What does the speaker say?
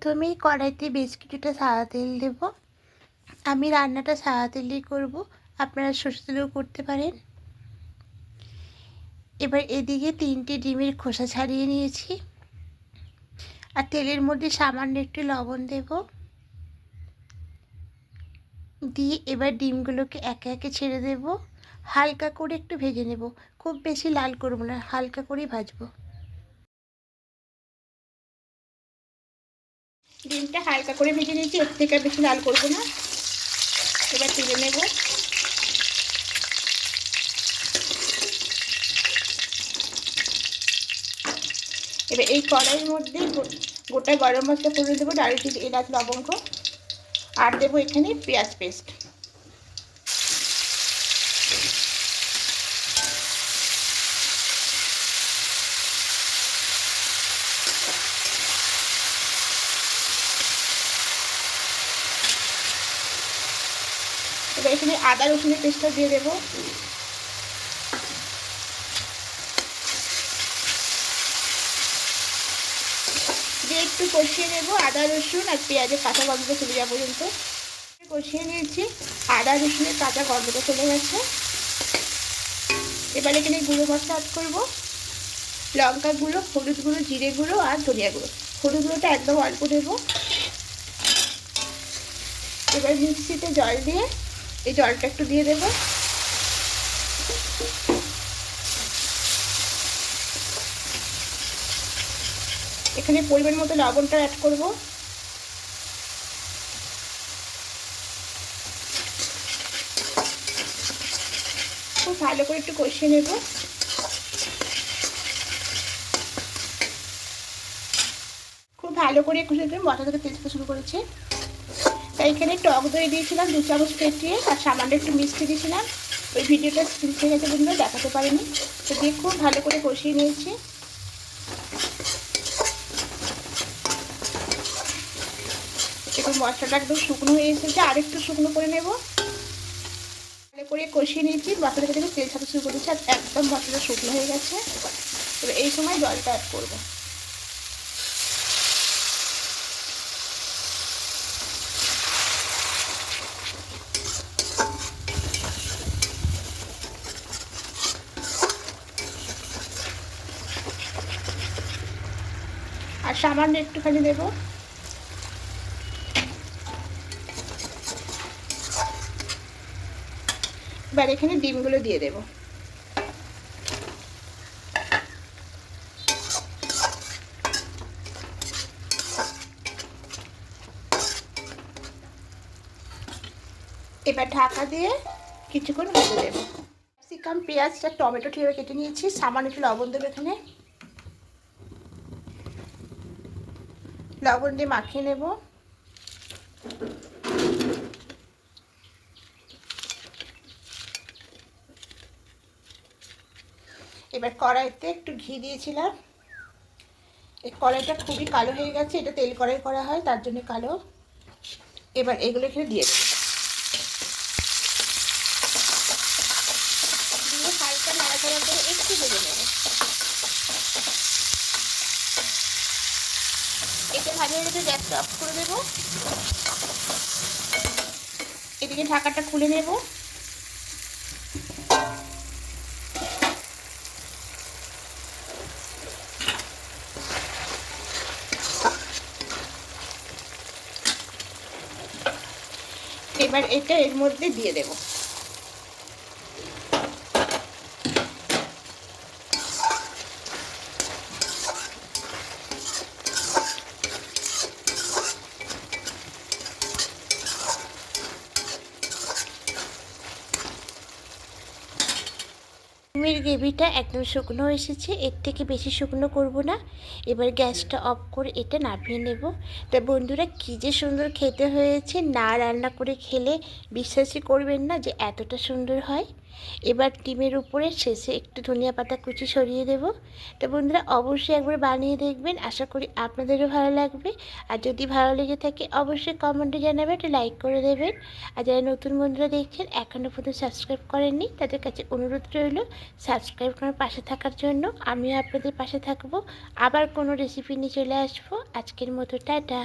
প্রথমেই কড়াইতে বেশ কিছুটা সাদা তেল দেব। আমি রান্নাটা সাদা তেলেই করব, আপনারা সরষে তেলেও করতে পারেন। এবার এদিকে 3টে ডিমের খোসা ছাড়িয়ে নিয়েছি, আর তেলের মধ্যে সামান্য একটু লবণ দেব। দিয়ে এবার ডিমগুলোকে একে একে ছেড়ে দেব। হালকা করে একটু ভেজে নেব, খুব বেশি লাল করব না, হালকা করেই ভাজবো। ডিমটা হালকা করে ভেজে নিয়েছি, এর থেকে বেশি লাল করব না। এবার তুলে নেব। এবার এই কড়াইয়ের মধ্যে গোটা গরম মশলা করে দেবো, দারুচিনি, এলাচ, লবঙ্গ, আর দেবো এখানে পেঁয়াজ পেস্ট। এবার এখানে আদা রসুনের পেস্টটা দিয়ে দেবো। দিয়ে একটু কষিয়ে নেব আদা রসুন আর পেঁয়াজের কাঁচা গন্ধটা চলে যাওয়া পর্যন্ত। কষিয়ে নিয়েছি, আদা রসুনের কাঁচা গন্ধটা চলে গেছে। এবার এখানে গুঁড়ো মশলা অ্যাড করবো, লঙ্কা গুঁড়ো, হলুদ গুঁড়ো, জিরে গুঁড়ো আর ধনিয়া গুঁড়ো। হলুদ গুঁড়োটা একদম অল্প দেবো। এবার মিক্সিতে জল দিয়ে এই জলটা একটু দিয়ে দেবো। এখানে পরিমাণ মতো লবণটা অ্যাড করব। খুব ভালো করে একটু কষিয়ে নেব। খুব ভালো করে কষিয়ে নেব, মাথা থেকে তেল শুরু করেছে। তাই এখানে টক দই দিয়েছিলাম 2 চামচ ফেটিয়ে, আর সামান্য একটু মিষ্টি দিয়েছিলাম। ওই ভিডিওটা স্কিপ হয়ে গেছে বন্ধুরা, দেখাতে পারিনি। তো দিয়ে খুব ভালো করে কষিয়ে নিয়েছি। এখন মশলাটা একদম শুকনো হয়ে এসেছে, আর একটু শুকনো করে নেব। ভালো করে কষিয়ে নিয়েছি, মশলা থেকে তেল ছাড়তে শুরু করেছি, আর একদম মশলাটা শুকনো হয়ে গেছে। এবার এই সময় জলটা অ্যাড করব। আর সামান্য একটুখানি দেবো। এবার এখানে ডিমগুলো দিয়ে দেবো। এবার ঢাকা দিয়ে কিছুক্ষণ ভেজে দেবো। ক্যাপসিকাম, পেঁয়াজ আর টমেটো ঠিক কেটে নিয়েছি, সামান্য একটু লবণ দেবো। এখানে লবণ দিয়ে মাখিয়ে নেব। এবার কড়াইতে একটু ঘি দিয়েছিলাম, এই কড়াইটা খুবই কালো হয়ে গেছে, এটা তেল কড়াই করা হয় তার জন্য কালো। এবার এগুলো এখানে দিয়ে দেবো, দিয়ে হালকা নাড়াচাড়া করে একটু ভেজে নেব। এটা ভাজা হয়ে গেছে, গ্যাসটা অফ করে দেবো। এদিকে ঢাকাটা খুলে নেব। এবার এটা এর মধ্যে দিয়ে দেব। ডিমের গ্রেভিটা একদম শুকনো এসেছে, এর থেকে বেশি শুকনো করব না। এবার গ্যাসটা অফ করে এটা নামিয়ে নেব। তা বন্ধুরা, কী যে সুন্দর খেতে হয়েছে, না রান্না করে খেলে বিশ্বাসই করবেন না যে এতটা সুন্দর হয়। এবার ডিমের উপরে শেষে একটু ধনিয়া পাতা কুচি সরিয়ে দেব। তো বন্ধুরা, অবশ্যই একবার বানিয়ে দেখবেন, আশা করি আপনাদেরও ভালো লাগবে। আর যদি ভালো লেগে থাকে অবশ্যই কমেন্টে জানাবেন, একটা লাইক করে দেবেন। আর যারা নতুন বন্ধুরা দেখছেন এখনও পর্যন্ত সাবস্ক্রাইব করেননি, তাদের কাছে অনুরোধ রইল সাবস্ক্রাইব করার পাশে থাকার জন্য। আমিও আপনাদের পাশে থাকবো। আবার কোনো রেসিপি নিয়ে চলে আসবো। আজকের মতো টাটা।